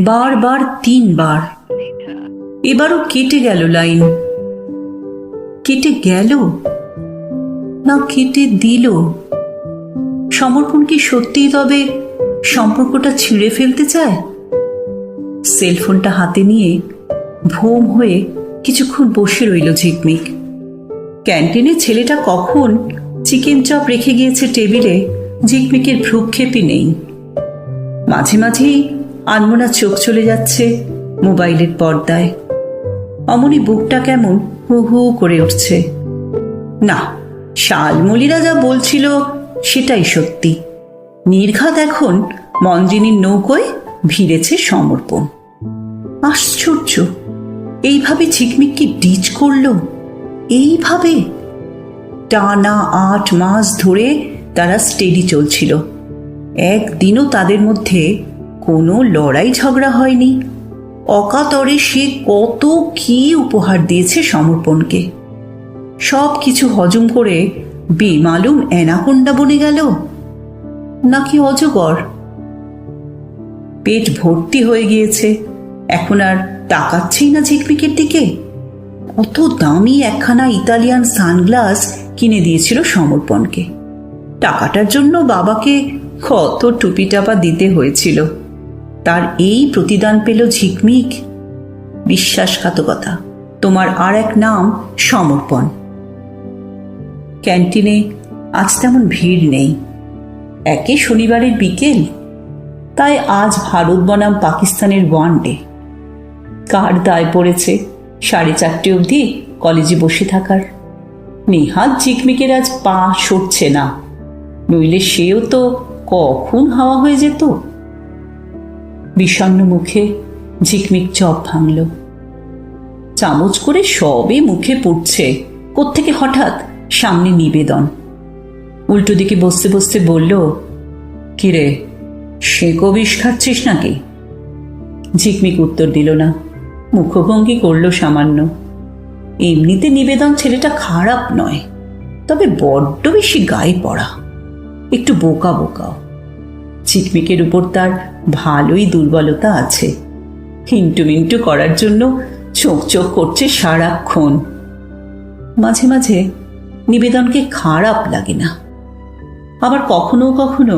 বারবার 3 বার। এবারও কেটে গেল লাইন। কেটে গেল না কেটে দিল? সমর্পণ কি সত্যিই তবে সম্পর্কটা ছিঁড়ে ফেলতে চায়? সেলফোনটা হাতে নিয়ে ভোম হয়ে কিছুক্ষণ বসে রইল ঝিকমিক। ক্যান্টিনে ছেলেটা কখন চিকেন চপ রেখে গিয়েছে টেবিলে ঝিকমিকের ভ্রুক্ষেপই নেই। মাঝে মাঝেই আনমনা চোখ চলে যাচ্ছে মোবাইলের পর্দায়। অমনি বুকটা কেমন হু হু করে উঠছে। না, শালমলিরা যা বলছিল সেটাই সত্যি। নির্ঘাত এখন মঞ্জিনীর নৌকোয় ভিড়েছে সমর্পণ। আশ্চর্য, এইভাবে ঝিকমিক কি ডিচ করল? এইভাবে টানা 8 মাস ধরে তারা স্টেডি চলছিল। একদিনও তাদের মধ্যে কোনো লড়াই ঝগড়া হয়নি। অকাতরে সে কত কি উপহার দিয়েছে সমর্পণকে। সব কিছু হজম করে বেমালুম অ্যানাকোন্ডা বনে গেল নাকি অজগর। পেট ভর্তি হয়ে গিয়েছে, এখন আর তাকাচ্ছেই না ঝিকমিকের দিকে। কত দামি একখানা ইতালিয়ান সানগ্লাস কিনে দিয়েছিল সমর্পণকে। টাকাটার জন্য বাবাকে কত টুপি টাপা দিতে হয়েছিল। তার এই প্রতিদান পেল ঝিকমিক। বিশ্বাসঘাতকতা। তোমার আর এক নাম সমর্পণ। ক্যান্টিনে আজ তেমন ভিড় নেই। একে শনিবারের বিকেল, তাই আজ ভারত বনাম পাকিস্তানের ওয়ানডে। কার দায় পড়েছে 4:30 অবধি কলেজে বসে থাকার? নেহাত ঝিকমিকের আজ পা সরছে না, নইলে সেও তো কখন হাওয়া হয়ে যেত। বিষণ্ণ মুখে ঝিকমিক চপ ভাঙল। চামচ করে সবে মুখে পুড়ছে, কোত্থেকে হঠাৎ সামনে নিবেদন। উল্টো দিকে বসতে বসতে বলল, কিরে, সেকো বিষ খাচ্ছিস নাকি? ঝিকমিক উত্তর দিল না, মুখভঙ্গি করল সামান্য। এমনিতে নিবেদন ছেলেটা খারাপ নয়, তবে বড্ড বেশি গায়ে পড়া, একটু বোকা বোকাও। ঝিকমিকের উপর তার ভালোই দুর্বলতা আছে। হিন্টু মিন্টু করার জন্য চোখ চোখ করছে সারাক্ষণ। মাঝে মাঝে নিবেদনকে খারাপ লাগে না, আবার কখনো কখনো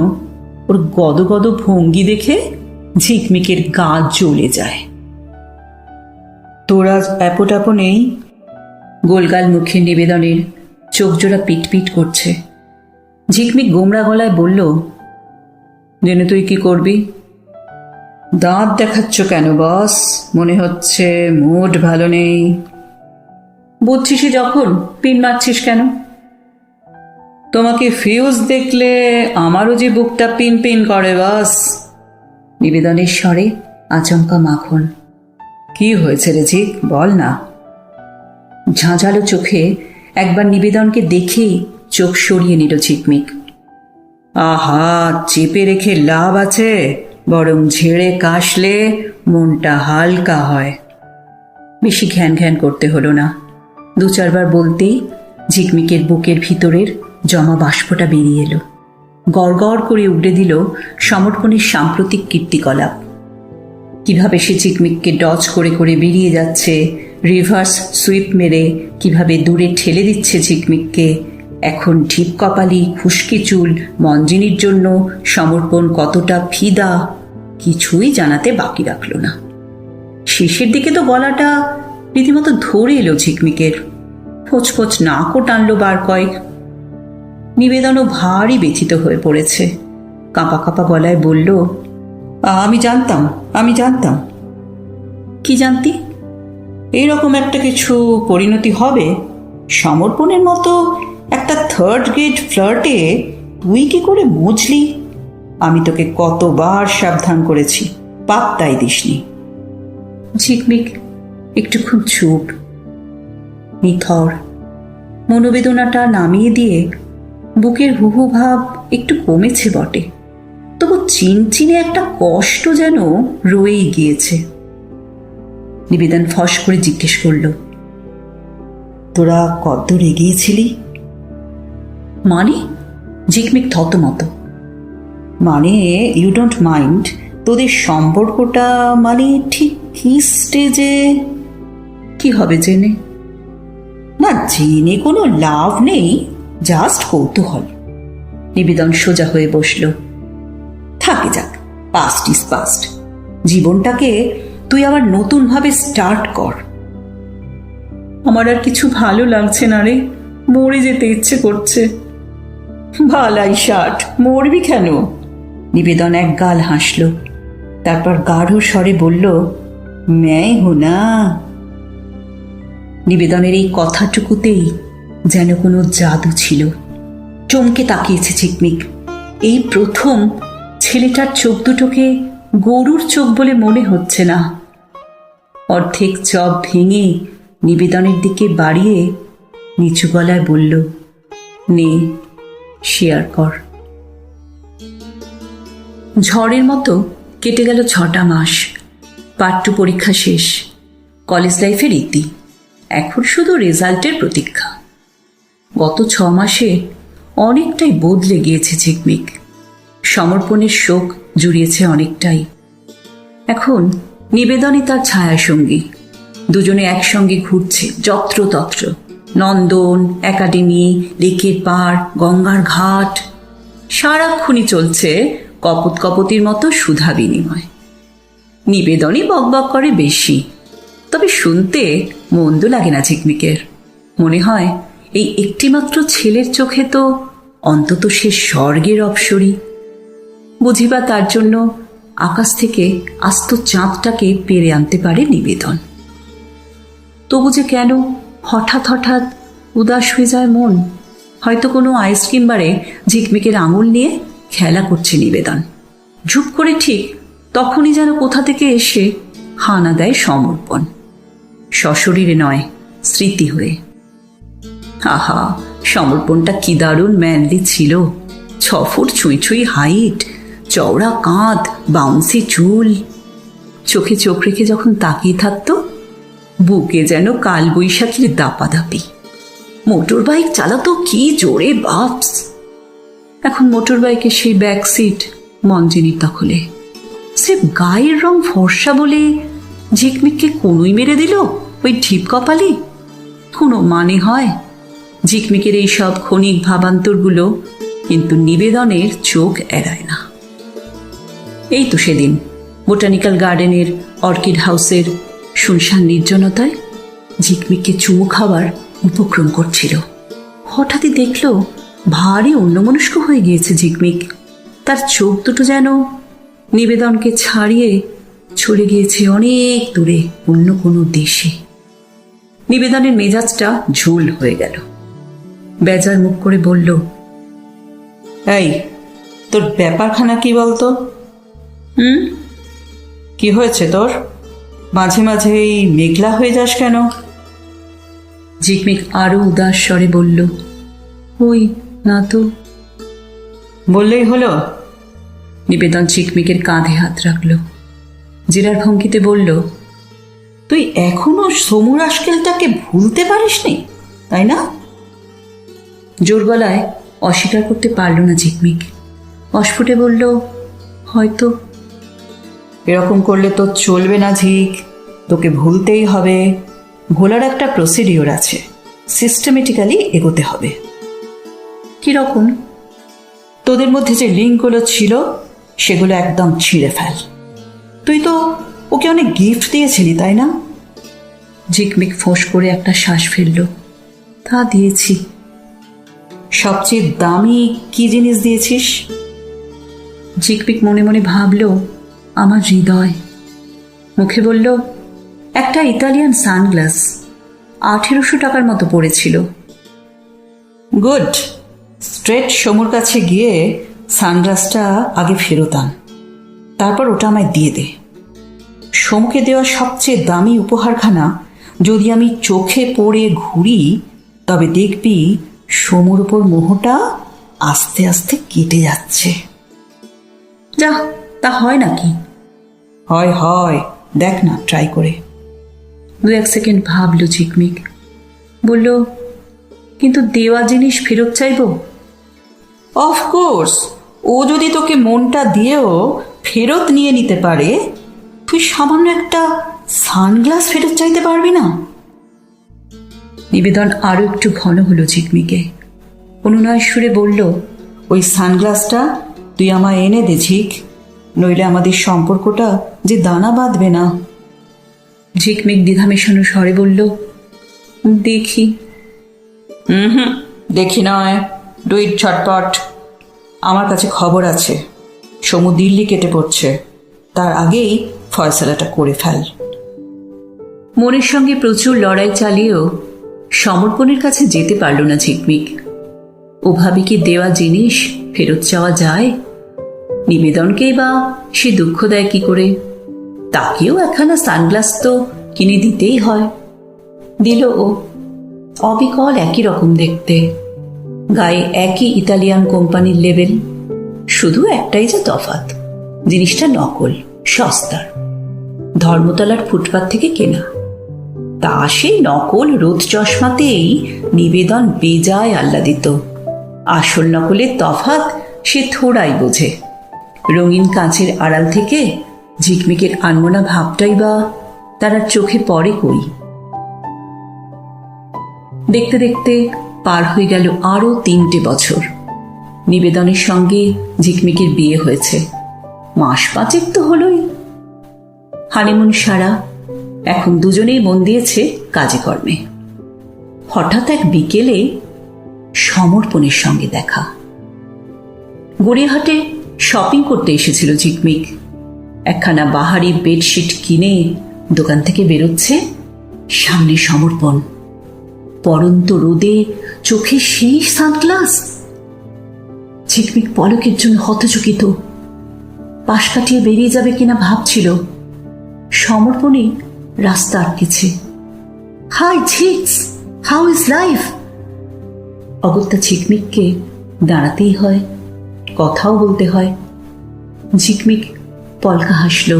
ওর গদগদ ভঙ্গি দেখে ঝিকমিকের গা জ্বলে যায়। তোর আজ অ্যাপোটাপো নেই? গোলগাল মুখে নিবেদনের চোখ জোড়া পিটপিট করছে। ঝিকমিক গোমরা গলায় বলল, জেনে তুই কি করবি? দাঁত দেখাচ্ছ কেন বস? মনে হচ্ছে মুড ভালো নেই। বুঝছিসই যখন পিন মারছিস কেন? তোমাকে ফিউজ দেখলে আমারও যে বুকটা পিন পিন করে বস। নিবেদনের স্বরে আচমকা মাখন। কি হয়েছে রে ঝিক, বল না। ঝাঁঝালো চোখে একবার নিবেদনকে দেখেই চোখ সরিয়ে নিল ঝিকমিক। আহা, চেপে রেখে লাভ আছে, বরং ঝেড়ে কাশলে মনটা হালকা হয়। বেশি ঘ্যান ঘ্যান করতে হলো না। 2-4 বার বলতেই ঝিকমিকের বুকের ভিতরের জমা বাষ্পটা বেরিয়ে এলো। গড় গড় করে উগড়ে দিল সমর্পণের সাম্প্রতিক কীর্তিকলাপ। কিভাবে সে ঝিকমিককে ডজ করে করে বেরিয়ে যাচ্ছে, রিভার্স সুইপ মেরে কিভাবে দূরে ঠেলে দিচ্ছে ঝিকমিককে। এখন ঢিপ কপালি, খুশকি চুল মঞ্জিনীর জন্য সমর্পণ কতটা ফিদা, কিছুই জানাতে বাকি রাখল না। শেষের দিকে তো গলাটা রীতিমতো ধরে এলো ঝিকমিকের। ফোঁচফোঁচ নাকও টানল বার কয়েক। নিবেদনও ভারী ব্যথিত হয়ে পড়েছে। কাঁপা কাঁপা গলায় বলল, আমি জানতাম। কি জানতি? এইরকম একটা কিছু পরিণতি হবে। সমর্পণের মতো একটা 3rd গ্রেড ফ্লার্টে তুই কি করে বুঝলি? আমি তোকে কতবার সাবধান করেছি, পাত্তাই দিসনি। ঝিকমিক একটুক্ষণ চুপ, নিথর। মনোবেদনাটা নামিয়ে দিয়ে বুকের হুহু ভাব একটু কমেছে বটে, তবু চিনচিনে একটা কষ্ট যেন রয়েই গিয়েছে। নিবেদন ফস করে জিজ্ঞেস করল, তোরা কতদূর এগিয়েছিলি? মানে? ঝিকমিক থতমত। মানে ইউ ডোন্ট মাইন্ড তোদের সম্পর্কটা মানে ঠিক কি স্টেজে? কি হবে জেনে? না, জেনে কোনো লাভ নেই, জাস্ট কৌতূহল। নিবেদন সোজা হয়ে বসল। থাকে যাক, পাস্ট ইজ পাস্ট। জীবনটাকে তুই আবার নতুন ভাবে স্টার্ট কর। আমার আর কিছু ভালো লাগছে না রে, মরে যেতে ইচ্ছে করছে। ভালাই ষাট, মরবি কেন? নিবেদন এক গাল হাসল, তারপর গাঢ় স্বরে বলল, मैं हूं ना। নিবেদনের এই কথাটুকুতেই যেন কোনো জাদু ছিল। চমকে তাকিয়েছে ঝিকমিক। এই প্রথম ছেলেটার চোখ দুটোকে গরুর চোখ বলে মনে হচ্ছে না। অর্ধেক চপ ভেঙে নিবেদনের দিকে বাড়িয়ে নিচু গলায় বলল, নে, শেয়ার কর। ঝড়ের মতো কেটে গেল 6টা মাস। পার্ট 2 পরীক্ষা শেষ, কলেজ লাইফের ইতি। এখন শুধু রেজাল্টের প্রতীক্ষা। গত 6 মাসে অনেকটাই বদলে গিয়েছে ঝিকমিক। সমর্পণের শোক জুড়িয়েছে অনেকটাই। এখন নিবেদনই তার ছায়াসঙ্গী। দুজনে একসঙ্গে ঘুরছে যত্রতত্র, নন্দন, একাডেমি, লেকের পাড়, গঙ্গার ঘাট। সারাক্ষণই চলছে কপত কপতির মতো সুধা বিনিময়। নিবেদনই বকবক করে বেশি, তবে শুনতে মন্দ লাগে না ঝিকমিকের। মনে হয় এই একটিমাত্র ছেলের চোখে তো অন্তত সে স্বর্গের অপ্সরী। বুঝিবা তার জন্য আকাশ থেকে আস্ত চাঁদটাকে পেরে আনতে পারে নিবেদন। তবু যে কেন হঠাৎ হঠাৎ উদাস হয়ে যায় মন? হয়তো কোনো আইসক্রিম বারে ঝিকমিকের আঙুল নিয়ে খেলা করছে নিবেদন। ঝুপ করে ঠিক তখনই যেন কোথা থেকে এসে হানা দেয় সমর্পণ, সশরীরে নয়, স্মৃতি হয়ে। আহা, সমর্পণটা কি দারুণ ম্যানলি ছিল। 6 ফুট ছুঁই ছুঁই হাইট, চওড়া কাঁধ, বাউন্সি চুল। চোখে চোখ রেখে যখন তাকিয়ে থাকতো, বুকে যেন কালবৈশাখীর দাপাদাপি। মোটর বাইক চালাতো কি জোরে বাপস! এখন মোটর বাইকের সেই ব্যাক সিট মঞ্জিনীর দখলে। সে গায়ের রং ফর্সা বলে ঝিকমিককে কোনোই মেরে দিল ওই ঢিপ কপালি? কোনো মানে হয়? ঝিকমিকের এই সব ক্ষণিক ভাবান্তরগুলো কিন্তু নিবেদনের চোখ এড়ায় না। এই তো সেদিন বোটানিক্যাল গার্ডেনের অর্কিড হাউসের শুনশান নির্জনতায় ঝিকমিককে চুমু খাওয়ার উপক্রম করছিল। হঠাৎই দেখল ভারী অন্যমনস্ক হয়ে গিয়েছে ঝিকমিক। তার চোখ দুটো যেন নিবেদনকে ছাড়িয়ে চলে গিয়েছে অনেক দূরে, অন্য কোনো দেশে। নিবেদনের মেজাজটা ঝোল হয়ে গেল। বেজার মুখ করে বলল, এই, তোর ব্যাপারখানা কি বলতো? কি হয়েছে তোর? মাঝে মাঝে এই মেঘলা হয়ে যাস কেন? ঝিকমিক আরো উদাস স্বরে বলল, ওই না তো। বললেই হলো। নিবেদন ঝিকমিকের কাঁধে হাত রাখল, জেরার ভঙ্গিতে বলল, তুই এখনো সমুর আজকেলটাকে ভুলতে পারিসনি, তাই না? জোর গলায় অস্বীকার করতে পারল না ঝিকমিক। অস্ফুটে বলল, হয়তো। এরকম করলে তো চলবে না ঝিক, তোকে ভুলতেই হবে। ভোলার একটা প্রসিডিওর আছে, সিস্টেমেটিক্যালি এগোতে হবে। কিরকম? তোদের মধ্যে যে লিঙ্কগুলো ছিল সেগুলো একদম ছিঁড়ে ফেল। তুই তো ওকে অনেক গিফট দিয়েছিলি, তাই না? ঝিকমিক ফোঁস করে একটা শ্বাস ফেলল। তা দিয়েছি। সবচেয়ে দামি কি জিনিস দিয়েছিস? ঝিকমিক মনে মনে ভাবল, আমার হৃদয়। মুখে বলল, একটা ইতালিয়ান সানগ্লাস, 1800 টাকার মতো পড়েছিল। গুড। স্ট্রেট সমুর কাছে গিয়ে সানগ্লাসটা আগে ফেরত আন, তারপর ওটা আমায় দিয়ে দে। সমুকে দেওয়া সবচেয়ে দামি উপহারখানা যদি আমি চোখে পড়ে ঘুরি, তবে দেখবি সমুর উপর মোহটা আস্তে আস্তে কেটে যাচ্ছে। যা, তা হয় নাকি? হয় হয়, দেখ না ট্রাই করে। 2-1 সেকেন্ড ভাবল ঝিকমিক। বলল, কিন্তু দেওয়া জিনিস ফেরত চাইব? অফকোর্স, ও যদি তোকে মনটা দিয়েও ফেরত নিয়ে নিতে পারে, তুই সামান্য একটা সানগ্লাস ফেরত চাইতে পারবি না? নিবেদন আরো একটু ঘন হলো ঝিকমিকে। অনুনয় সুরে বলল, ওই সানগ্লাসটা তুই আমায় এনে দে ঝিক, নইলে আমাদের সম্পর্কটা যে দানা বাঁধবে না। ঝিকমিক দ্বিধামেশানো স্বরে বলল, দেখি। দেখি নয়, ডুইট ঝটপট। আমার কাছে খবর আছে, সমু দিল্লি কেটে পড়ছে, তার আগেই ফয়সালাটা করে ফেল। মনের সঙ্গে প্রচুর লড়াই চালিয়েও সমর্পণের কাছে যেতে পারল না ঝিকমিক। ওভাবে কি দেওয়া জিনিস ফেরত চাওয়া যায়? নিবেদনকেই বা সে দুঃখ দেয় কি করে? তাকেও একখানা সানগ্লাস তো কিনে দিতেই হয়। দিল ও। অবিকল একই রকম দেখতে, গায়ে একই ইতালিয়ান কোম্পানির লেবেল, শুধু একটাই যে তফাৎ, জিনিসটা নকল, সস্তার, ধর্মতলার ফুটপাত থেকে কেনা। তা সেই নকল রোদ চশমাতেই নিবেদন বেজায় আহ্লাদিত। আসল নকলের তফাৎ সে থোড়াই বোঝে। রঙিন কাঁচের আড়াল থেকে ঝিকমিকের আনমনা ভাবটাই বা তার চোখে পড়ে কই। দেখতে দেখতে পার হয়ে গেল আরো 3টে বছর। নিবেদনের সঙ্গে ঝিকমিকের বিয়ে হয়েছে, মাস 5 তো হলোই। হানিমুন সারা, এখন দুজনেই মন দিয়েছে কাজে কর্মে। হঠাৎ এক বিকেলে সমর্পণের সঙ্গে দেখা। গড়িয়াহাটে শপিং করতে এসেছিল ঝিকমিক। একখানা বাহারি বেডশিট কিনে দোকান থেকে বেরোচ্ছে, সামনে সমর্পণ। পরন্ত রোদে চোখে সেই সানগ্লাস। ঝিকমিক পলকের জন্য হতচকিত, পাশ কাটিয়ে বেরিয়ে যাবে কিনা ভাবছিল। সমর্পণই রাস্তা আটকেছে। হাই ঝিক্স, হাউ ইজ লাইফ? অগত্যা ঝিকমিককে দাঁড়াতেই হয়, কথাও বলতে হয়। ঝিকমিক পলকা হাসল।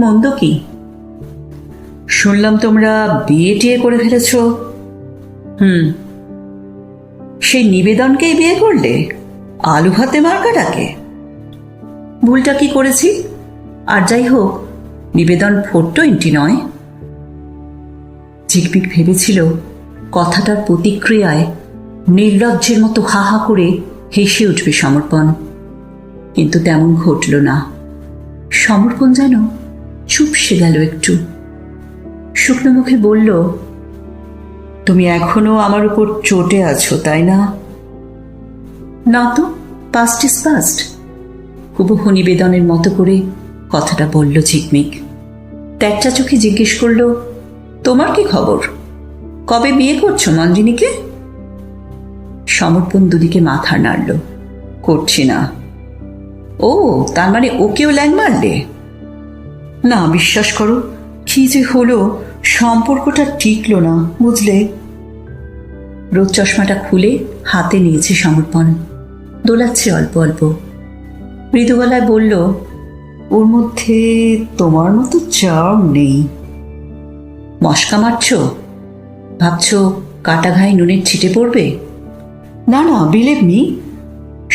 মন্দ কি? শুনলাম তোমরা বিয়ে টিয়ে করে ফেলেছ। সেই নিবেদনকেই বিয়ে করলে? আলু ভাতে মার্কাটাকে? ভুলটা কি করেছি? আর যাই হোক, নিবেদন 420 নয়। ঝিকমিক ভেবেছিল কথাটার প্রতিক্রিয়ায় নির্লজ্জের মতো হা হা করে হেসে উঠবে সমর্পণ, কিন্তু তেমন ঘটল না। সমর্পণ যেন চুপসে গেল একটু। শুকনো মুখে বলল, তুমি এখনো আমার উপর চটে আছো, তাই না? না তো, পাস্ট ইজ পাস্ট। হুবহু নিবেদনের মতো করে কথাটা বলল ঝিকমিক। ত্যাগটা চোখে জিজ্ঞেস করল, তোমার কি খবর? কবে বিয়ে করছো মঞ্জিনীকে? সমর্পণ দুদিকে মাথা নাড়ল। করছি না। ও, তার মানে ওকেও ল্যাং মারলে? না, বিশ্বাস করো, কি যে হলো, সম্পর্কটা টিকলো না, বুঝলে। রোদ চশমাটা খুলে হাতে নিয়েছে সমর্পণ, দোলাচ্ছে অল্প অল্প। মৃদু গলায় বলল, ওর মধ্যে তোমার মতো চার্ম নেই। মস্কা মারছ? ভাবছ কাটা ঘায়ে নুনের ছিটে পড়বে? না না, বিলিভ মি।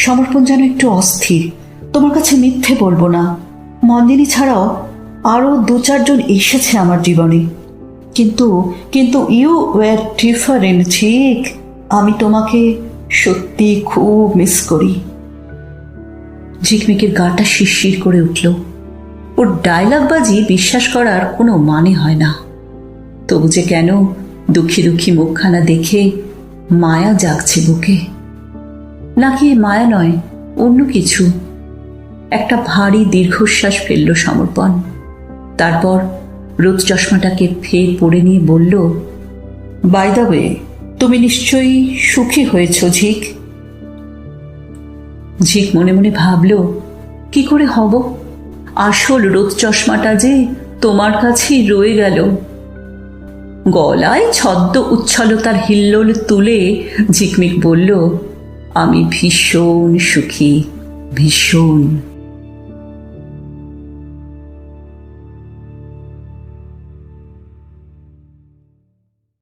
সমর্পণ যেন একটু অস্থির। তোমার কাছে মিথ্যে বলবো না, মন্দিনী ছাড়াও আরো 2-4 জন এসেছে আমার জীবনে, কিন্তু কিন্তু ইউ ওয়ার ডিফারেন্ট। ঠিক, আমি তোমাকে সত্যি খুব মিস করি। ঝিকমিকের গাটা শিরশির করে উঠল। ওর ডায়লগবাজি বিশ্বাস করার কোনো মানে হয় না। তবু যে কেন দুঃখী দুঃখী মুখখানা দেখে মায়া জাগছে বুকে। নাকি মায়া নয়, অন্য কিছু। একটা ভারী দীর্ঘশ্বাস ফেলল সমর্পণ। তারপর রোদ চশমাটাকে ফের পড়ে নিয়ে বলল, বাই দ্য ওয়ে, তুমি নিশ্চয়ই সুখী হয়েছ ঝিক? ঝিক মনে মনে ভাবল, কি করে হব? আসল রোদ চশমাটা যে তোমার কাছেই রয়ে গেল। গলায় ছদ্ম উচ্ছলতার হিল্লোল তুলে ঝিকমিক বলল, আমি ভীষণ সুখী, ভীষণ।